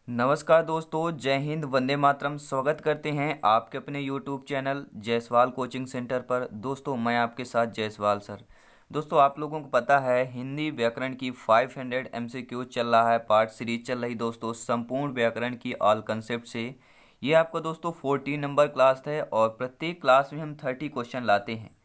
नमस्कार दोस्तों, जय हिंद, वंदे मातरम। स्वागत करते हैं आपके अपने YouTube channel Jaiswal coaching centre पर। दोस्तों मैं आपके साथ जायसवाल सर। दोस्तों आप लोगों को पता है हिंदी व्याकरण की 500 एमसीक्यू चल रहा है, पार्ट सीरीज चल रही दोस्तों, संपूर्ण व्याकरण की ऑल कंसेप्ट से। ये आपका दोस्तों 14 नंबर क्लास है और प्रत्येक क्लास में हम 30 क्वेश्चन लाते हैं।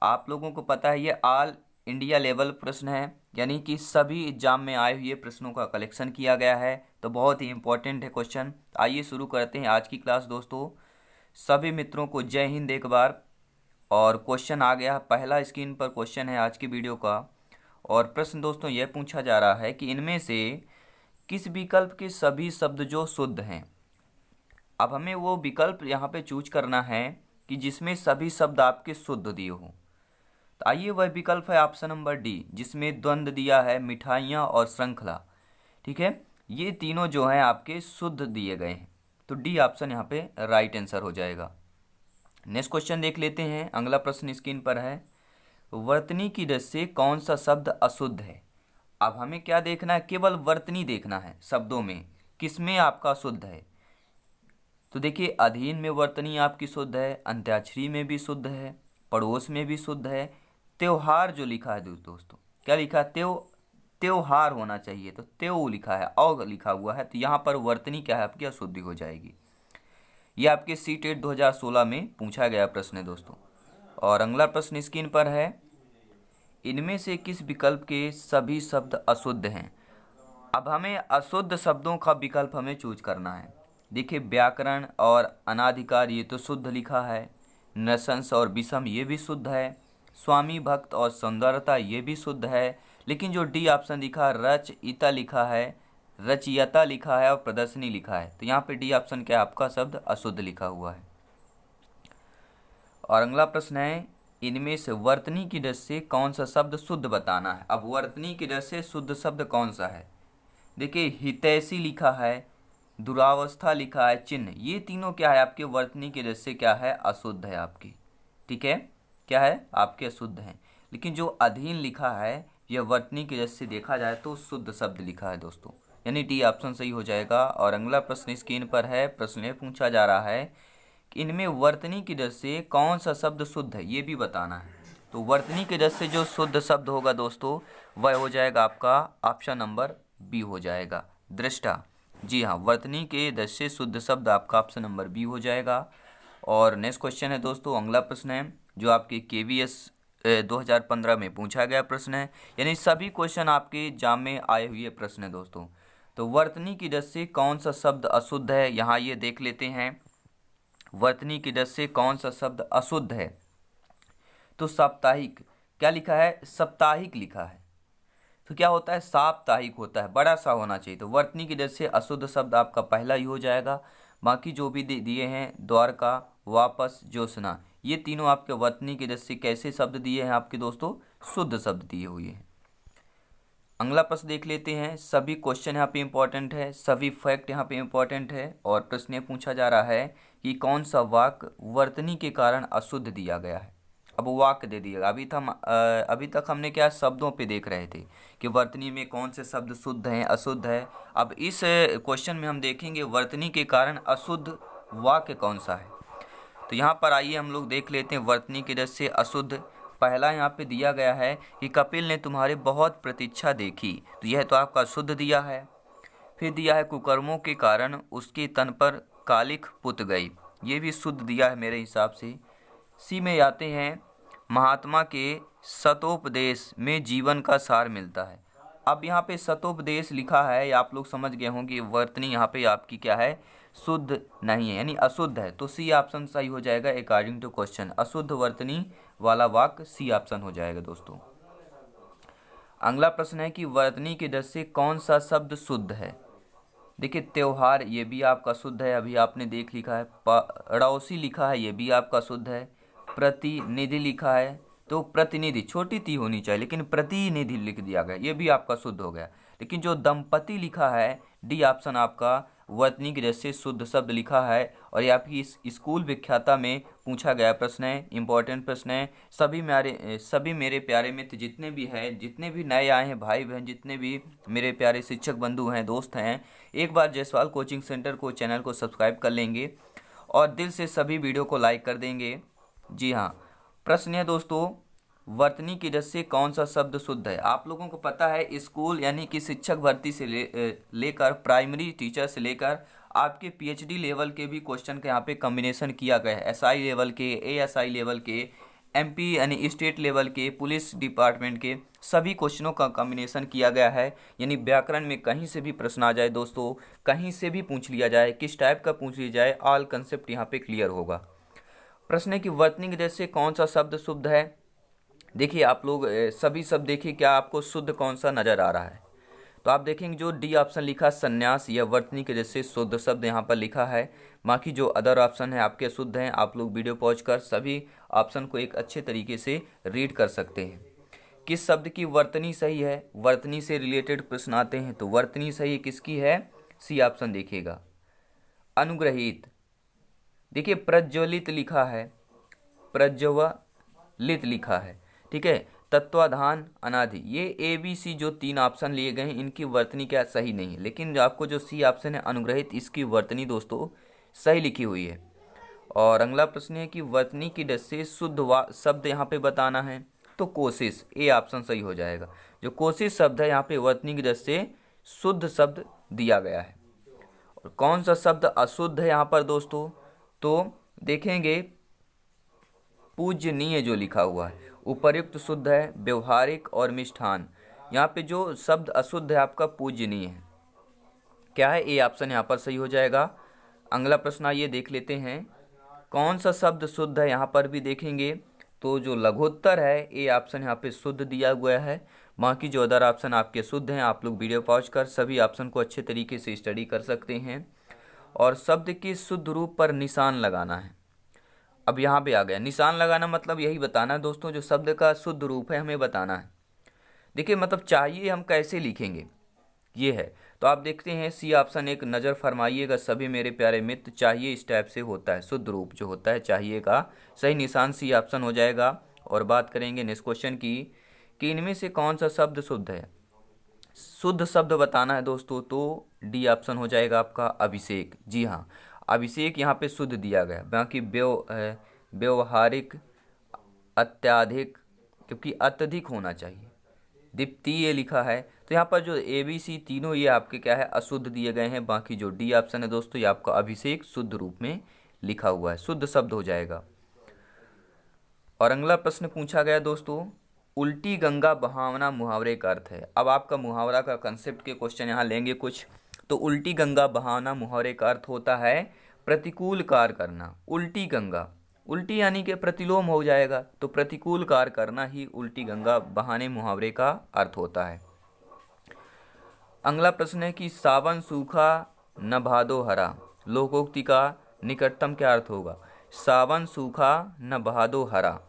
आप लोगों को पता है ये ऑल इंडिया लेवल प्रश्न है, यानी कि सभी एग्जाम में आए हुए प्रश्नों का कलेक्शन किया गया है, तो बहुत ही इंपॉर्टेंट है क्वेश्चन। आइए शुरू करते हैं आज की क्लास दोस्तों। सभी मित्रों को जय हिंद एक बार। और क्वेश्चन आ गया, पहला स्क्रीन पर क्वेश्चन है आज की वीडियो का। और प्रश्न दोस्तों यह पूछा जा रहा है कि इनमें से किस विकल्प के सभी शब्द जो शुद्ध हैं। अब हमें वो विकल्प यहाँ पे चूज करना है कि जिसमें सभी शब्द आपके शुद्ध दिए हों। तो आइए वह विकल्प है ऑप्शन नंबर डी, जिसमें द्वंद्व दिया है, मिठाइयाँ और श्रृंखला। ठीक है, ये तीनों जो हैं आपके शुद्ध दिए गए हैं, तो डी ऑप्शन यहाँ पे राइट आंसर हो जाएगा। नेक्स्ट क्वेश्चन देख लेते हैं। अगला प्रश्न स्क्रीन पर है, वर्तनी की रस से कौन सा शब्द अशुद्ध है। अब हमें क्या देखना है, केवल वर्तनी देखना है शब्दों में किसमें आपका शुद्ध है। तो देखिए, अधीन में वर्तनी आपकी शुद्ध है, अंत्याक्षरी में भी शुद्ध है, पड़ोस में भी शुद्ध है। त्योहार जो लिखा है दोस्तों, क्या लिखा है, त्योहार होना चाहिए, तो त्यो लिखा है, और लिखा हुआ है, तो यहाँ पर वर्तनी क्या है आपकी अशुद्धि हो जाएगी। ये आपके सीटेट 2016 में पूछा गया प्रश्न है दोस्तों। और अगला प्रश्न स्क्रीन पर है, इनमें से किस विकल्प के सभी शब्द अशुद्ध हैं। अब हमें अशुद्ध शब्दों का विकल्प हमें चूज करना है। देखिए, व्याकरण और अनाधिकार ये तो शुद्ध लिखा है, नृशंस और विषम ये भी शुद्ध है, स्वामी भक्त और सौंदर्यता ये भी शुद्ध है, लेकिन जो डी ऑप्शन लिखा, रचयिता लिखा है, रचयिता लिखा है और प्रदर्शनी लिखा है, तो यहाँ पे डी ऑप्शन क्या है आपका शब्द अशुद्ध लिखा हुआ है। और अगला प्रश्न है, इनमें से वर्तनी की रस से कौन सा शब्द शुद्ध बताना है। अब वर्तनी की रस से शुद्ध शब्द कौन सा है। देखिए, हितैषी लिखा है, दुरावस्था लिखा है, चिन्ह, ये तीनों क्या है आपके वर्तनी की रस से क्या है अशुद्ध है आपकी। ठीक है, क्या है आपके अशुद्ध हैं। लेकिन जो अधीन लिखा है यह वर्तनी की रस से देखा जाए तो शुद्ध शब्द लिखा है दोस्तों, यानी डी ऑप्शन सही हो जाएगा। और अगला प्रश्न स्क्रीन पर है, प्रश्न ये पूछा जा रहा है कि इनमें वर्तनी की रस से कौन सा शब्द शुद्ध है, ये भी बताना है। तो वर्तनी की रस से जो शुद्ध शब्द होगा दोस्तों वह हो जाएगा आपका ऑप्शन नंबर बी हो जाएगा, दृष्टा। जी हाँ, वर्तनी के रस से शुद्ध शब्द आपका ऑप्शन नंबर बी हो जाएगा। और नेक्स्ट क्वेश्चन है दोस्तों, अगला प्रश्न है जो आपके KVS 2015 में पूछा गया प्रश्न है, यानी सभी क्वेश्चन आपके एग्जाम में आए हुए प्रश्न है दोस्तों। तो वर्तनी की रस से कौन सा शब्द अशुद्ध है, यहाँ ये देख लेते हैं। वर्तनी की रस से कौन सा शब्द अशुद्ध है, तो साप्ताहिक, क्या लिखा है, साप्ताहिक लिखा है। तो क्या होता है, साप्ताहिक होता है, बड़ा सा होना चाहिए। तो वर्तनी की वजह से अशुद्ध शब्द आपका पहला ही हो जाएगा। बाकी जो भी दिए हैं, द्वारका, वापस, ज्योत्सना, ये तीनों आपके वर्तनी की वजह से कैसे शब्द दिए हैं आपके दोस्तों, शुद्ध शब्द दिए हुए हैं। अगला प्रश्न देख लेते हैं। सभी क्वेश्चन यहाँ पे इंपॉर्टेंट है, सभी फैक्ट यहाँ पे इंपॉर्टेंट है। और प्रश्न ये पूछा जा रहा है कि कौन सा वाक्य वर्तनी के कारण अशुद्ध दिया गया है। अब वाक्य दे दिएगा, अभी तक हमने क्या शब्दों पे देख रहे थे कि वर्तनी में कौन से शब्द शुद्ध हैं, अशुद्ध है। अब इस क्वेश्चन में हम देखेंगे वर्तनी के कारण अशुद्ध वाक्य कौन सा है। तो यहाँ पर आइए हम लोग देख लेते हैं वर्तनी की रस से अशुद्ध। पहला यहाँ पे दिया गया है कि कपिल ने तुम्हारी बहुत प्रतीक्षा देखी, तो यह तो आपका शुद्ध दिया है। फिर दिया है कुकर्मों के कारण उसके तन पर कालिख पुत गई, ये भी शुद्ध दिया है मेरे हिसाब से। सी में आते हैं, महात्मा के सतोपदेश में जीवन का सार मिलता है। अब यहाँ पे सतोपदेश लिखा है, या आप लोग समझ गए होंगे वर्तनी यहाँ पे आपकी क्या है, शुद्ध नहीं है, यानी अशुद्ध है। तो सी ऑप्शन सही हो जाएगा अकॉर्डिंग टू क्वेश्चन, अशुद्ध वर्तनी वाला वाक्य सी ऑप्शन हो जाएगा दोस्तों। अगला प्रश्न है कि वर्तनी के रस से कौन सा शब्द शुद्ध है। देखिए, त्योहार ये भी आपका शुद्ध है, अभी आपने देख लिखा है। पड़ोसी लिखा है, ये भी आपका शुद्ध है। प्रतिनिधि लिखा है, तो प्रतिनिधि छोटी ती होनी चाहिए, लेकिन प्रतिनिधि लिख दिया गया, ये भी आपका शुद्ध हो गया। लेकिन जो दंपति लिखा है, डी ऑप्शन आपका वर्तनी की वजह से शुद्ध शब्द लिखा है। और ये आपकी इस स्कूल विख्याता में पूछा गया प्रश्न है, इंपॉर्टेंट प्रश्न है। सभी मेरे प्यारे मित्र जितने भी हैं, जितने भी नए आए हैं भाई बहन, जितने भी मेरे प्यारे शिक्षक बंधु हैं, दोस्त हैं, एक बार जायसवाल कोचिंग सेंटर को, चैनल को सब्सक्राइब कर लेंगे और दिल से सभी वीडियो को लाइक कर देंगे। जी हाँ, प्रश्न है दोस्तों, वर्तनी की वजह से कौन सा शब्द शुद्ध है? आप लोगों को पता है स्कूल यानी कि शिक्षक भर्ती से लेकर प्राइमरी टीचर से लेकर आपके पीएचडी लेवल के भी क्वेश्चन का यहाँ पे कॉम्बिनेशन किया गया है। एसआई लेवल के, एएसआई लेवल के, एमपी यानी स्टेट लेवल के, पुलिस डिपार्टमेंट के सभी क्वेश्चनों का कॉम्बिनेशन किया गया है। यानी व्याकरण में कहीं से भी प्रश्न आ जाए दोस्तों, कहीं से भी पूछ लिया जाए, किस टाइप का पूछ लिया जाए, ऑल कंसेप्ट यहाँ पे क्लियर होगा। प्रश्न है कि वर्तनी की वजह से कौन सा शब्द शुद्ध है? देखिए आप लोग सभी शब्द देखिए, क्या आपको शुद्ध कौन सा नजर आ रहा है? तो आप देखेंगे जो डी ऑप्शन लिखा संन्यास या वर्तनी के जैसे शुद्ध शब्द यहाँ पर लिखा है। बाकी जो अदर ऑप्शन है आपके शुद्ध हैं। आप लोग वीडियो पॉज कर सभी ऑप्शन को एक अच्छे तरीके से रीड कर सकते हैं। किस शब्द की वर्तनी सही है? वर्तनी से रिलेटेड प्रश्न आते हैं तो वर्तनी सही किसकी है? सी ऑप्शन देखिएगा, अनुग्रहित। देखिए प्रज्वलित लिखा है, प्रज्वलित लिखा है, ठीक है। तत्वाधान, अनादि, ये ए बी सी जो तीन ऑप्शन लिए गए हैं इनकी वर्तनी क्या सही नहीं है, लेकिन आपको जो सी ऑप्शन है अनुग्रहित, इसकी वर्तनी दोस्तों सही लिखी हुई है। और अगला प्रश्न है कि वर्तनी की डस से शुद्ध शब्द यहाँ पे बताना है, तो कोशिश, ए ऑप्शन सही हो जाएगा। जो कोशिश शब्द है यहाँ पे वर्तनी की डस से शुद्ध शब्द दिया गया है। और कौन सा शब्द अशुद्ध है यहाँ पर दोस्तों? तो देखेंगे पूजनीय जो लिखा हुआ है, उपर्युक्त शुद्ध है, व्यवहारिक और मिष्ठान। यहाँ पे जो शब्द अशुद्ध है आपका पूजनीय है। क्या है? ए ऑप्शन यहाँ पर सही हो जाएगा। अगला प्रश्न आइए देख लेते हैं, कौन सा शब्द शुद्ध है? यहाँ पर भी देखेंगे तो जो लघुत्तर है ए ऑप्शन यहाँ पे शुद्ध दिया हुआ है। बाकी जो अदर ऑप्शन आपके शुद्ध हैं। आप लोग वीडियो पॉज कर सभी ऑप्शन को अच्छे तरीके से स्टडी कर सकते हैं। और शब्द के शुद्ध रूप पर निशान लगाना है। अब यहाँ पे आ गया निशान लगाना, मतलब यही बताना है दोस्तों जो शब्द का शुद्ध रूप है हमें बताना है। देखिए मतलब चाहिए हम कैसे लिखेंगे ये है। तो आप देखते हैं सी ऑप्शन, एक नज़र फरमाइएगा सभी मेरे प्यारे मित्र, चाहिए इस टाइप से होता है, शुद्ध रूप जो होता है चाहिए का सही निशान सी ऑप्शन हो जाएगा। और बात करेंगे नेक्स्ट क्वेश्चन की कि इनमें से कौन सा शब्द शुद्ध है? शुद्ध शब्द बताना है दोस्तों, तो डी ऑप्शन हो जाएगा आपका अभिषेक। जी हाँ, अभिषेक यहाँ पे शुद्ध दिया गया। बाकी व्यवहारिक, अत्याधिक, क्योंकि अत्यधिक होना चाहिए, द्वितीय लिखा है। तो यहाँ पर जो ए बी सी तीनों ये आपके क्या है अशुद्ध दिए गए हैं। बाकी जो डी ऑप्शन है दोस्तों ये आपका अभिषेक शुद्ध रूप में लिखा हुआ है, शुद्ध शब्द हो जाएगा। और अगला प्रश्न पूछा गया दोस्तों, उल्टी गंगा बहावना मुहावरे का अर्थ है। अब आपका मुहावरा का कंसेप्ट के क्वेश्चन यहाँ लेंगे कुछ। तो उल्टी गंगा बहावना मुहावरे का अर्थ होता है प्रतिकूल कार्य करना। उल्टी गंगा, उल्टी यानी कि प्रतिलोम हो जाएगा, तो प्रतिकूल कार्य करना ही उल्टी गंगा बहाने मुहावरे का अर्थ होता है। अगला प्रश्न है कि सावन सूखा न भादो हरा, लोकोक्ति का निकटतम क्या अर्थ होगा? सावन सूखा न भादो हरा।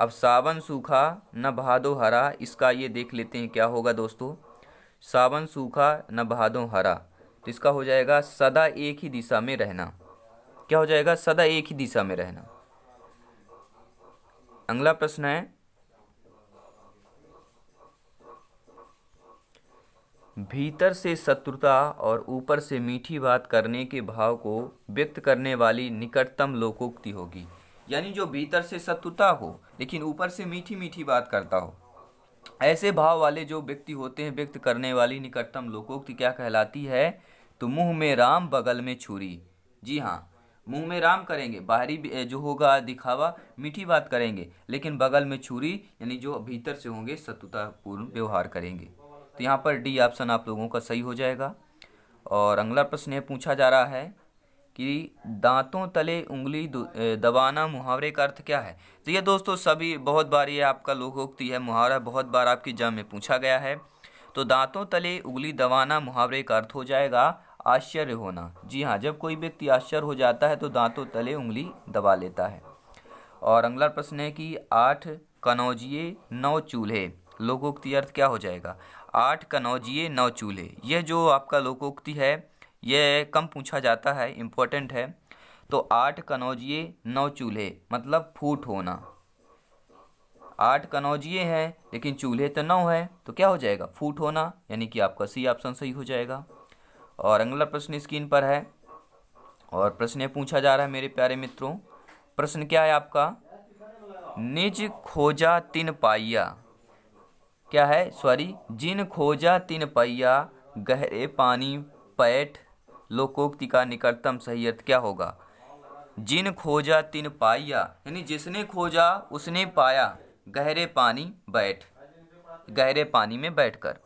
अब सावन सूखा न भादो हरा, इसका ये देख लेते हैं क्या होगा दोस्तों। सावन सूखा न भादो हरा, तो इसका हो जाएगा सदा एक ही दिशा में रहना। क्या हो जाएगा? सदा एक ही दिशा में रहना। अगला प्रश्न है, भीतर से शत्रुता और ऊपर से मीठी बात करने के भाव को व्यक्त करने वाली निकटतम लोकोक्ति होगी। यानी जो भीतर से शत्रुता हो लेकिन ऊपर से मीठी मीठी बात करता हो, ऐसे भाव वाले जो व्यक्ति होते हैं, व्यक्त करने वाली निकटतम लोकोक्ति क्या कहलाती है? तो मुंह में राम बगल में छुरी। जी हाँ, मुंह में राम करेंगे, बाहरी जो होगा दिखावा, मीठी बात करेंगे, लेकिन बगल में छुरी यानी जो भीतर से होंगे शत्रुतापूर्ण व्यवहार करेंगे। तो यहाँ पर डी ऑप्शन आप लोगों का सही हो जाएगा। और अगला प्रश्न पूछा जा रहा है कि दांतों तले उंगली दबाना मुहावरे का अर्थ क्या है? तो ये दोस्तों सभी बहुत बार ये आपका लोकोक्ति है, मुहावरा बहुत बार आपकी एग्जाम में पूछा गया है। तो दांतों तले उंगली दबाना मुहावरे का अर्थ हो जाएगा आश्चर्य होना। जी हाँ, जब कोई व्यक्ति आश्चर्य हो जाता है तो दांतों तले उंगली दबा लेता है। और अगला प्रश्न है कि 8 कनौजिए 9 चूल्हे, लोकोक्ति अर्थ क्या हो जाएगा? 8 कनौजिए 9 चूल्हे, यह जो आपका लोकोक्ति है यह कम पूछा जाता है, इम्पोर्टेंट है। तो 8 कनौजिए 9 चूल्हे, मतलब फूट होना। 8 कनौजिए हैं लेकिन चूल्हे तो 9 है, तो क्या हो जाएगा? फूट होना, यानी कि आपका सी ऑप्शन सही हो जाएगा। और अगला प्रश्न स्क्रीन पर है, और प्रश्न ये पूछा जा रहा है मेरे प्यारे मित्रों। प्रश्न क्या है आपका? निज खोजा तिन पाइया, क्या है? सॉरी, जिन खोजा तिन पहिया, गहरे पानी पैठ, लोकोक्ति का निकटतम सही अर्थ क्या होगा? जिन खोजा तिन पाइया, यानी जिसने खोजा उसने पाया, गहरे पानी बैठ, गहरे पानी में बैठकर।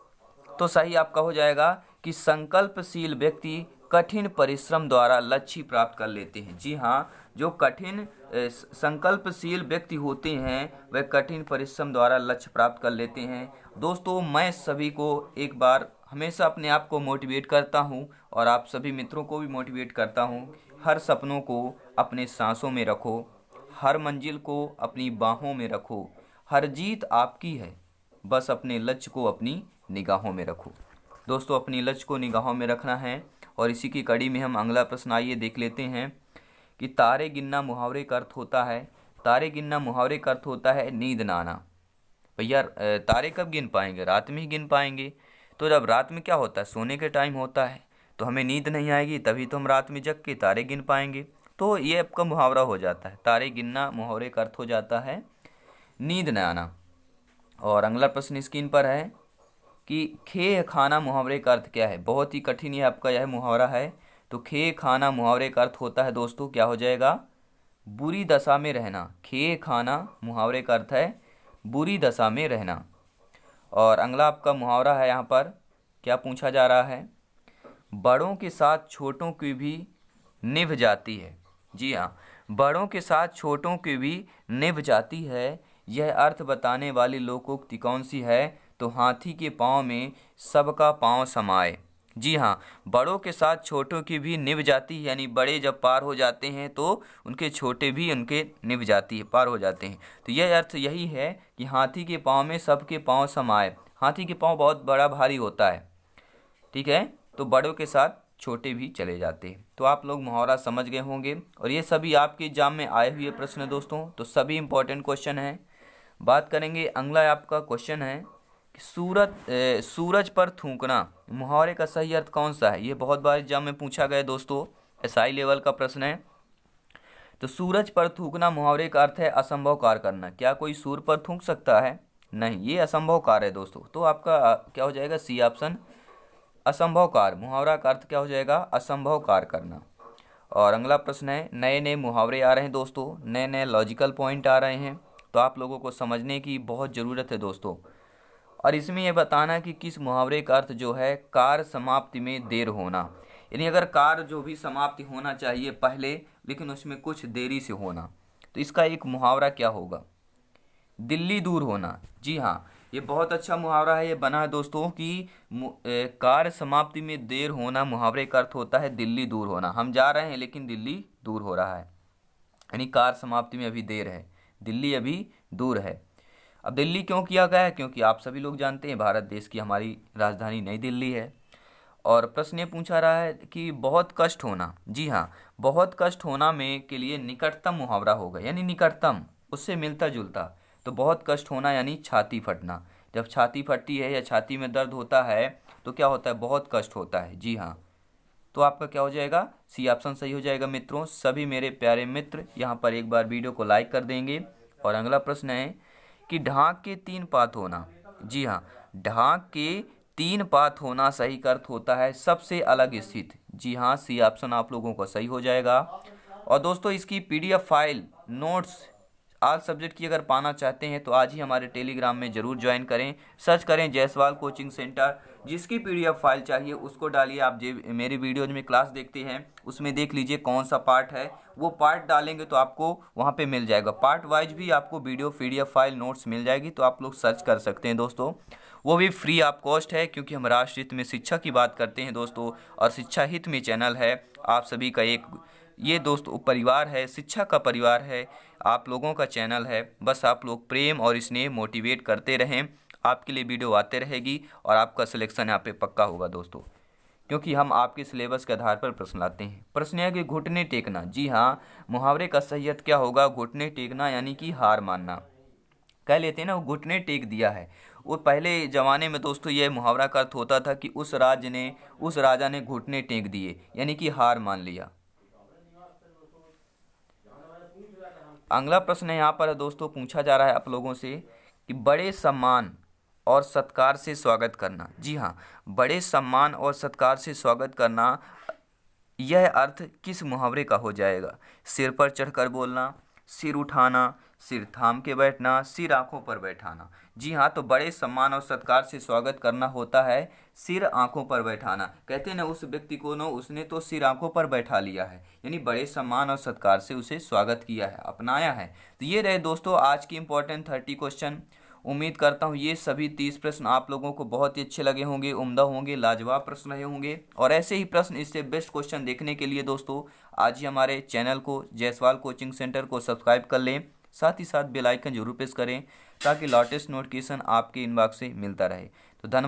तो सही आपका हो जाएगा कि संकल्पशील व्यक्ति कठिन परिश्रम द्वारा लक्ष्य प्राप्त कर लेते हैं। जी हाँ, जो कठिन संकल्पशील व्यक्ति होते हैं वह कठिन परिश्रम द्वारा लक्ष्य प्राप्त कर लेते हैं। दोस्तों, मैं सभी को एक बार हमेशा अपने आप को मोटिवेट करता हूँ और आप सभी मित्रों को भी मोटिवेट करता हूँ। हर सपनों को अपने सांसों में रखो, हर मंजिल को अपनी बाहों में रखो, हर जीत आपकी है, बस अपने लक्ष्य को अपनी निगाहों में रखो। दोस्तों, अपनी लक्ष्य को निगाहों में रखना है। और इसी की कड़ी में हम अगला प्रश्न आइए देख लेते हैं कि तारे गिनना मुहावरे का अर्थ होता है। तारे गिनना मुहावरे का अर्थ होता है नींद ना आना। भैया तारे कब गिन पाएंगे? रात में ही गिन पाएंगे। तो जब रात में क्या होता है? सोने के टाइम होता है, तो हमें नींद नहीं आएगी, तभी तो हम रात में जग के तारे गिन पाएंगे। तो ये आपका मुहावरा हो जाता है, तारे गिनना मुहावरे का अर्थ हो जाता है नींद न आना। और अगला प्रश्न स्क्रीन पर है कि खे खाना मुहावरे का अर्थ क्या है? बहुत ही कठिन ये आपका यह मुहावरा है। तो खे खाना मुहावरे का अर्थ होता है दोस्तों, क्या हो जाएगा? बुरी दशा में रहना। खे खाना मुहावरे का अर्थ है बुरी दशा में रहना। और अगला आपका मुहावरा है, यहाँ पर क्या पूछा जा रहा है? बड़ों के साथ छोटों की भी निभ जाती है। जी हाँ, बड़ों के साथ छोटों की भी निभ जाती है। यह अर्थ बताने वाली लोकोक्ति कौन सी है? तो हाथी के पाँव में सबका पाँव समाए। जी हाँ, बड़ों के साथ छोटों की भी निभ जाती है, यानी बड़े जब पार हो जाते हैं तो उनके छोटे भी उनके निभ जाती है, पार हो जाते हैं। तो यह अर्थ यही है कि हाथी के पाँव में सबके पाँव समाए। हाथी के पाँव बहुत बड़ा भारी होता है, ठीक है, तो बड़ों के साथ छोटे भी चले जाते हैं। तो आप लोग मुहावरा समझ गए होंगे, और ये सभी आपके एग्जाम में आए हुए प्रश्न हैं दोस्तों, तो सभी इंपॉर्टेंट क्वेश्चन हैं। बात करेंगे, अगला आपका क्वेश्चन है कि सूरज पर थूकना मुहावरे का सही अर्थ कौन सा है? ये बहुत बार एग्जाम में पूछा गया दोस्तों, एसआई लेवल का प्रश्न है। तो सूरज पर थूकना मुहावरे का अर्थ है असंभव कार्य करना। क्या कोई सूर्य पर थूक सकता है? नहीं, ये असंभव कार्य है दोस्तों। तो आपका क्या हो जाएगा? सी ऑप्शन, असंभव कार्य। मुहावरा का अर्थ क्या हो जाएगा? असंभव कार्य करना। और अगला प्रश्न है, नए नए मुहावरे आ रहे हैं दोस्तों, नए नए लॉजिकल पॉइंट आ रहे हैं, तो आप लोगों को समझने की बहुत ज़रूरत है दोस्तों। और इसमें यह बताना कि किस मुहावरे का अर्थ जो है कार्य समाप्ति में देर होना, यानी अगर कार्य जो भी समाप्ति होना चाहिए पहले, लेकिन उसमें कुछ देरी से होना, तो इसका एक मुहावरा क्या होगा? दिल्ली दूर होना। जी हाँ, ये बहुत अच्छा मुहावरा है, ये बना है दोस्तों कि कार्य समाप्ति में देर होना मुहावरे का अर्थ होता है दिल्ली दूर होना। हम जा रहे हैं लेकिन दिल्ली दूर हो रहा है, यानी कार्य समाप्ति में अभी देर है, दिल्ली अभी दूर है। अब दिल्ली क्यों किया गया है? क्योंकि आप सभी लोग जानते हैं भारत देश की हमारी राजधानी नई दिल्ली है। और प्रश्न ये पूछा रहा है कि बहुत कष्ट होना। जी हाँ, बहुत कष्ट होना में के लिए निकटतम मुहावरा होगा, यानी निकटतम उससे मिलता जुलता। तो बहुत कष्ट होना यानी छाती फटना। जब छाती फटती है या छाती में दर्द होता है तो क्या होता है? बहुत कष्ट होता है। जी हाँ, तो आपका क्या हो जाएगा? सी ऑप्शन सही हो जाएगा मित्रों। सभी मेरे प्यारे मित्र यहाँ पर एक बार वीडियो को लाइक कर देंगे। और अगला प्रश्न है कि ढाक के 3 पात होना। जी हाँ, ढाक के 3 पात होना सही का अर्थ होता है सबसे अलग स्थित। जी हाँ, सी ऑप्शन आप लोगों को सही हो जाएगा। और दोस्तों, इसकी PDF file, notes all subject की अगर पाना चाहते हैं तो आज ही हमारे टेलीग्राम में ज़रूर ज्वाइन करें। सर्च करें जायसवाल कोचिंग सेंटर। जिसकी पीडीएफ फाइल चाहिए उसको डालिए। आप जो मेरी वीडियोज में क्लास देखते हैं उसमें देख लीजिए कौन सा पार्ट है, वो पार्ट डालेंगे तो आपको वहाँ पे मिल जाएगा। पार्ट वाइज भी आपको वीडियो पीडीएफ फाइल नोट्स मिल जाएगी, तो आप लोग सर्च कर सकते हैं दोस्तों। वो भी फ्री ऑफ कॉस्ट है, क्योंकि हम राष्ट्र हित में शिक्षा की बात करते हैं दोस्तों, और शिक्षा हित में चैनल है। आप सभी का एक ये दोस्तों परिवार है, शिक्षा का परिवार है, आप लोगों का चैनल है। बस आप लोग प्रेम और स्नेह मोटिवेट करते रहें, आपके लिए वीडियो आते रहेगी और आपका सिलेक्शन यहाँ पे पक्का होगा दोस्तों। क्योंकि हम आपके सिलेबस के आधार पर प्रश्न लाते हैं। प्रश्न है कि घुटने टेकना। जी हाँ, मुहावरे का सही अर्थ क्या होगा? घुटने टेकना यानी कि हार मानना। कह लेते हैं ना, वो घुटने टेक दिया है। वो पहले जमाने में दोस्तों ये मुहावरा का अर्थ होता था कि उस राजा ने घुटने टेक दिए, यानी कि हार मान लिया। अगला प्रश्न है यहाँ पर दोस्तों, पूछा जा रहा है आप लोगों से कि बड़े सम्मान और सत्कार से स्वागत करना। जी हाँ, बड़े सम्मान और सत्कार से स्वागत करना, यह अर्थ किस मुहावरे का हो जाएगा? सिर पर चढ़कर बोलना, सिर उठाना, सिर थाम के बैठना, सिर आंखों पर बैठाना। जी हाँ, तो बड़े सम्मान और सत्कार से स्वागत करना होता है सिर आंखों पर बैठाना। कहते हैं ना, उस व्यक्ति को उसने तो सिर आंखों पर बैठा लिया है, यानी बड़े सम्मान और सत्कार से उसे स्वागत किया है, अपनाया है। तो ये रहे दोस्तों आज की इंपॉर्टेंट 30 क्वेश्चन। उम्मीद करता हूँ ये सभी 30 प्रश्न आप लोगों को बहुत ही अच्छे लगे होंगे, उम्दा होंगे, लाजवाब प्रश्न रहे होंगे। और ऐसे ही प्रश्न, इससे बेस्ट क्वेश्चन देखने के लिए दोस्तों आज ही हमारे चैनल को, जायसवाल कोचिंग सेंटर को सब्सक्राइब कर लें। साथ ही साथ बेल आइकन जरूर प्रेस करें ताकि लेटेस्ट नोटिफिकेशन आपके इनबॉक्स से मिलता रहे। तो धन्यवाद।